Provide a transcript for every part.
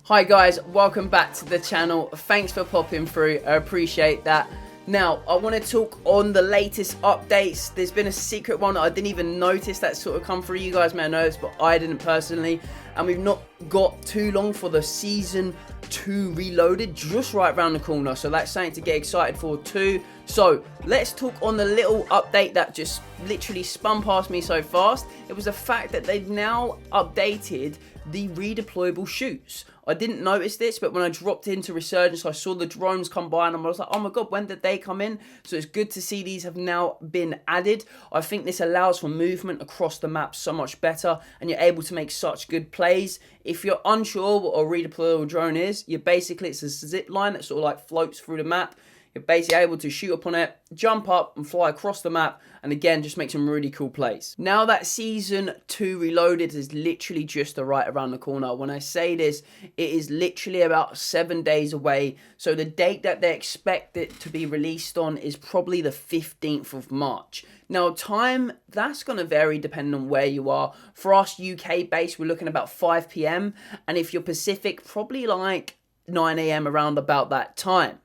Hi guys, welcome back to the channel. Thanks for popping through, I appreciate that. Now, I want to talk on the latest updates. There's been a secret one that I didn't even notice that sort of come through. You guys may have noticed, but I didn't personally. And we've not got too long for the Season 2 Reloaded, just right around the corner. So that's something to get excited for too. So let's talk on the little update that just literally spun past me so fast. It was the fact that they've now updated the redeployable chutes. I didn't notice this, but when I dropped into Resurgence, I saw the drones come by and I was like, oh my god, when did they come in? So it's good to see these have now been added. I think this allows for movement across the map so much better, and you're able to make such good plays. If you're unsure what a redeployable drone is, it's a zip line that sort of like floats through the map. You're basically able to shoot up on it, jump up and fly across the map, and again just make some really cool plays. Now that Season 2 Reloaded is literally just right around the corner. When I say this, it is literally about 7 days away. So the date that they expect it to be released on is probably the 15th of March. Now time, that's going to vary depending on where you are. For us UK based, we're looking about 5 PM, and if you're Pacific, probably like 9 AM around about that time.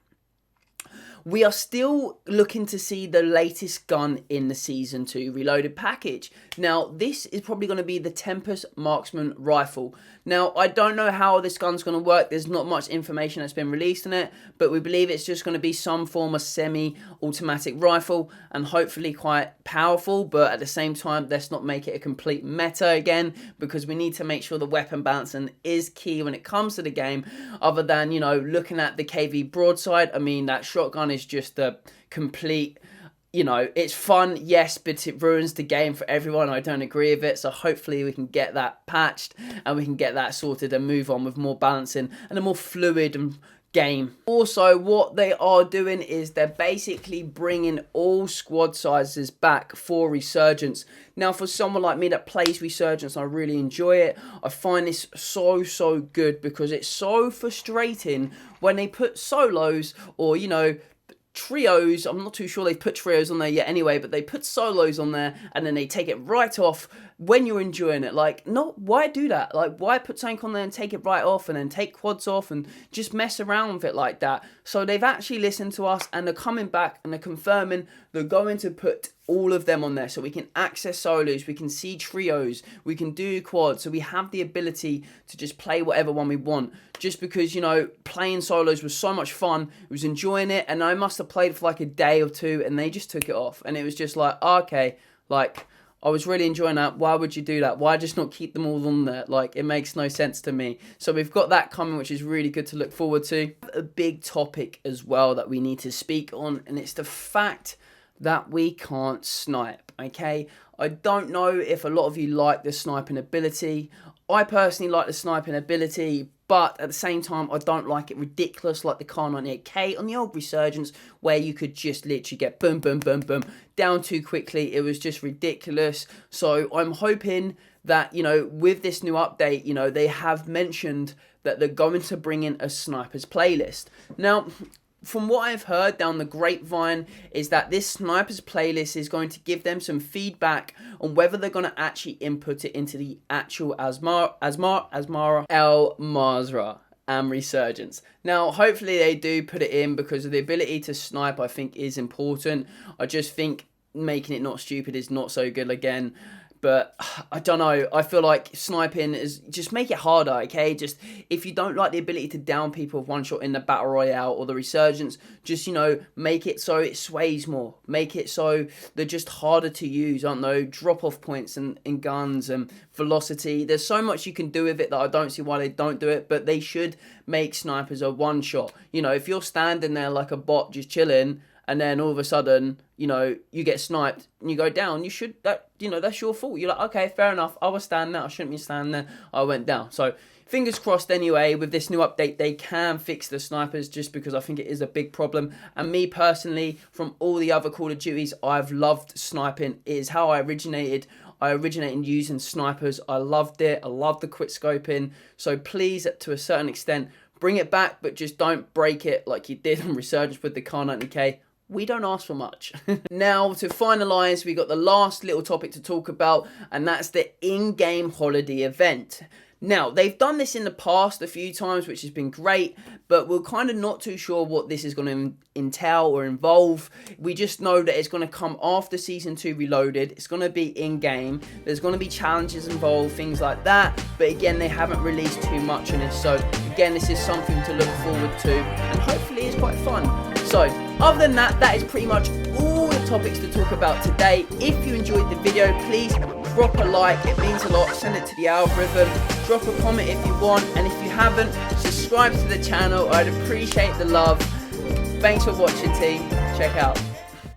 We are still looking to see the latest gun in the Season 2 Reloaded package. Now, this is probably going to be the Tempest Marksman Rifle. Now, I don't know how this gun's going to work. There's not much information that's been released on it, but we believe it's just going to be some form of semi-automatic rifle and hopefully quite powerful, but at the same time, let's not make it a complete meta again, because we need to make sure the weapon balancing is key when it comes to the game, other than, you know, looking at the KV broadside. I mean, that shotgun is just a complete, you know, it's fun, yes, but it ruins the game for everyone. I don't agree with it, so hopefully we can get that patched and we can get that sorted and move on with more balancing and a more fluid game. Also, what they are doing is they're basically bringing all squad sizes back for Resurgence. Now, for someone like me that plays Resurgence, I really enjoy it. I find this so good because it's so frustrating when they put solos or, you know, trios. I'm not too sure they've put trios on there yet anyway, but they put solos on there and then they take it right off when you're enjoying it. Like, no, why do that? Like, why put something on there and take it right off and then take quads off and just mess around with it like that? So they've actually listened to us and they're coming back and they're confirming they're going to put all of them on there so we can access solos, we can see trios, we can do quads, so we have the ability to just play whatever one we want. Just because, you know, playing solos was so much fun, I was enjoying it, and I must have played for like a day or two and they just took it off, and it was just like, okay, like, I was really enjoying that. Why would you do that? Why just not keep them all on there? Like, it makes no sense to me. So we've got that coming, which is really good to look forward to. A big topic as well that we need to speak on, and it's the fact that we can't snipe, okay? I don't know if a lot of you like the sniping ability. I personally like the sniping ability, but at the same time, I don't like it ridiculous like the Kar 98K on the old Resurgence, where you could just literally get boom, boom, boom, boom, down too quickly. It was just ridiculous. So I'm hoping that, you know, with this new update, you know, they have mentioned that they're going to bring in a snipers playlist. Now, from what I've heard down the grapevine is that this snipers playlist is going to give them some feedback on whether they're going to actually input it into the actual Asmara El Mazrah and Resurgence. Now, hopefully they do put it in, because the ability to snipe, I think, is important. I just think making it not stupid is not so good again. But I don't know, I feel like sniping is, just make it harder, okay? Just, if you don't like the ability to down people with one shot in the Battle Royale or the Resurgence, just, you know, make it so it sways more. Make it so they're just harder to use, aren't they? Drop-off points in guns and velocity. There's so much you can do with it that I don't see why they don't do it, but they should make snipers a one-shot. You know, if you're standing there like a bot just chilling, and then all of a sudden, you know, you get sniped and you go down, you should, that, you know, that's your fault. You're like, okay, fair enough, I was standing there, I shouldn't be standing there, I went down. So fingers crossed anyway, with this new update, they can fix the snipers, just because I think it is a big problem. And me personally, from all the other Call of Duties, I've loved sniping. It is how I originated. I originated using snipers. I loved it. I loved the quick scoping. So please, to a certain extent, bring it back, but just don't break it like you did on Resurgence with the Kar 90K. We don't ask for much. Now, to finalise, we got the last little topic to talk about, and that's the in-game holiday event. Now, they've done this in the past a few times, which has been great, but we're kind of not too sure what this is going to entail or involve. We just know that it's going to come after Season 2 Reloaded. It's going to be in-game. There's going to be challenges involved, things like that. But again, they haven't released too much on this. So again, this is something to look forward to, and hopefully it's quite fun. So other than that, that is pretty much all the topics to talk about today. If you enjoyed the video, please drop a like, it means a lot. Send it to the algorithm. Drop a comment if you want, and if you haven't, subscribe to the channel. I'd appreciate the love. Thanks for watching, team. Check out.